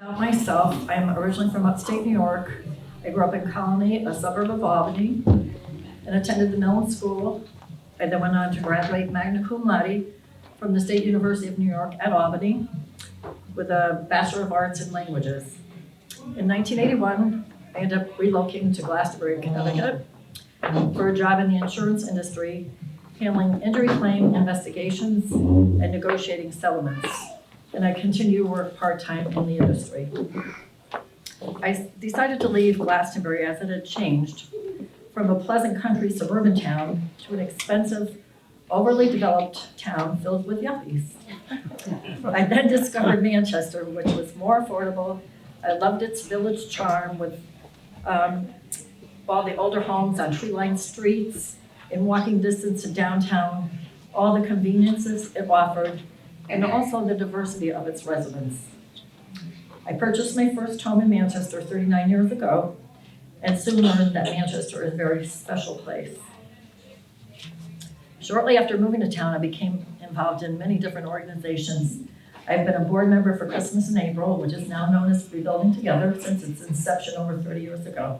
About myself, I'm originally from upstate New York. I grew up in Colony, a suburb of Albany, and attended the Mellon School. I then went on to graduate magna cum laude from the State University of New York at Albany with a Bachelor of Arts in Languages. In 1981, I ended up relocating to Glastonbury, Connecticut for a job in the insurance industry, handling injury claim investigations and negotiating settlements. And I continue to work part-time in the industry. I decided to leave Glastonbury as it had changed from a pleasant country suburban town to an expensive, overly developed town filled with yuppies. I then discovered Manchester, which was more affordable. I loved its village charm with all the older homes on tree-lined streets, in walking distance to downtown, all the conveniences it offered, and also the diversity of its residents. I purchased my first home in Manchester 39 years ago, and soon learned that Manchester is a very special place. Shortly after moving to town, I became involved in many different organizations. I've been a board member for Christmas in April, which is now known as Rebuilding Together, since its inception over 30 years ago.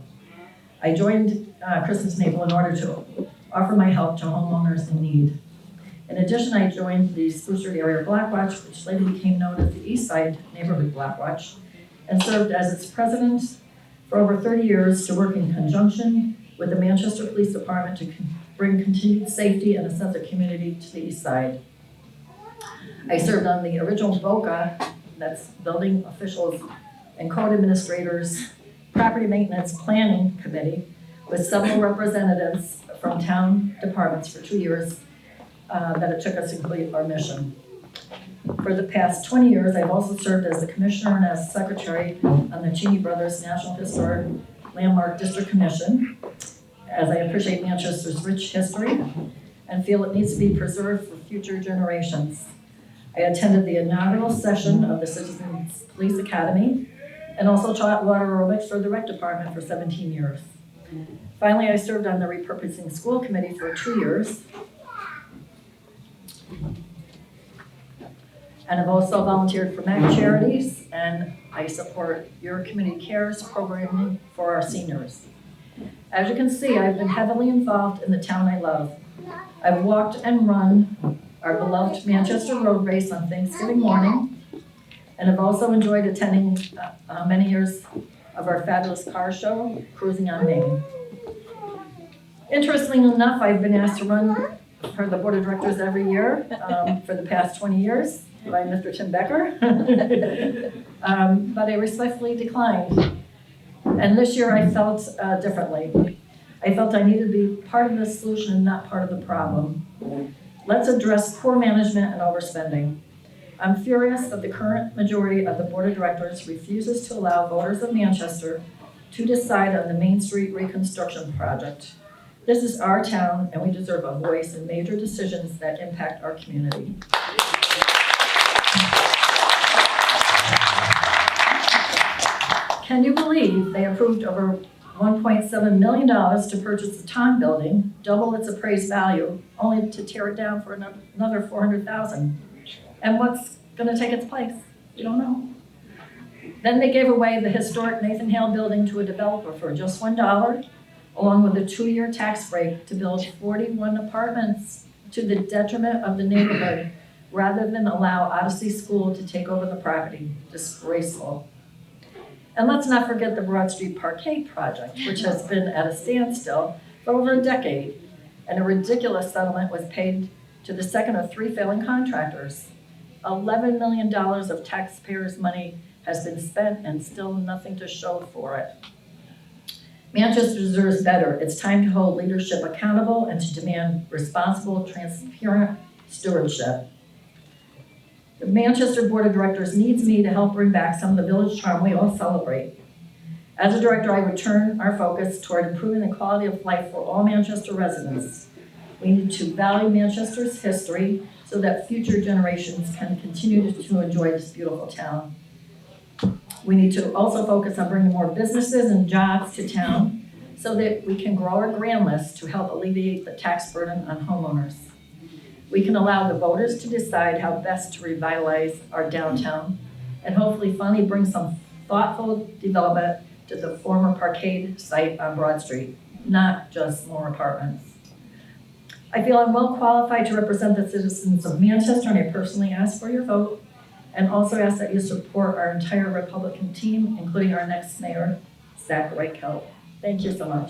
I joined Christmas in April in order to offer my help to homeowners in need. In addition, I joined the Spruce Street Area Blackwatch, which later became known as the East Side Neighborhood Blackwatch, and served as its president for over 30 years to work in conjunction with the Manchester Police Department to bring continued safety and a sense of community to the East Side. I served on the original BOCA, that's Building Officials and Code Administrators, Property Maintenance Planning Committee, with several representatives from town departments for 2 years that it took us to complete our mission. For the past 20 years, I've also served as the commissioner and as secretary on the Cheney Brothers National Historic Landmark District Commission, as I appreciate Manchester's rich history and feel it needs to be preserved for future generations. I attended the inaugural session of the Citizens Police Academy and also taught water aerobics for the rec department for 17 years. Finally, I served on the repurposing school committee for 2 years. And I've also volunteered for MAC charities, and I support Your Community Cares programming for our seniors. As you can see, I've been heavily involved in the town I love. I've walked and run our beloved Manchester Road Race on Thanksgiving morning, and I've also enjoyed attending many years of our fabulous car show, Cruising on Main. Interestingly enough, I've been asked to run for the board of directors every year for the past 20 years by Mr. Tim Becker, but I respectfully declined. And this year I felt differently. I felt I needed to be part of the solution and not part of the problem. Let's address poor management and overspending. I'm furious that the current majority of the board of directors refuses to allow voters of Manchester to decide on the Main Street reconstruction project. This is our town, and we deserve a voice in major decisions that impact our community. Can you believe they approved over $1.7 million to purchase the Ton building, double its appraised value, only to tear it down for another $400,000? And what's going to take its place? We don't know. Then they gave away the historic Nathan Hale building to a developer for just $1, along with a 2-year tax break to build 41 apartments to the detriment of the neighborhood, rather than allow Odyssey School to take over the property. Disgraceful. And let's not forget the Broad Street Parquet project, which has been at a standstill for over a decade, and a ridiculous settlement was paid to the second of 3 failing contractors. $11 million of taxpayers' money has been spent and still nothing to show for it. Manchester deserves better. It's time to hold leadership accountable and to demand responsible, transparent stewardship. The Manchester Board of Directors needs me to help bring back some of the village charm we all celebrate. As a director, I would turn our focus toward improving the quality of life for all Manchester residents. We need to value Manchester's history so that future generations can continue to enjoy this beautiful town. We need to also focus on bringing more businesses and jobs to town so that we can grow our grand list to help alleviate the tax burden on homeowners. We can allow the voters to decide how best to revitalize our downtown and hopefully finally bring some thoughtful development to the former Parkade site on Broad Street, not just more apartments. I feel I'm well qualified to represent the citizens of Manchester, and I personally ask for your vote, and also ask that you support our entire Republican team, including our next mayor, Zach Reichelt. Thank you so much.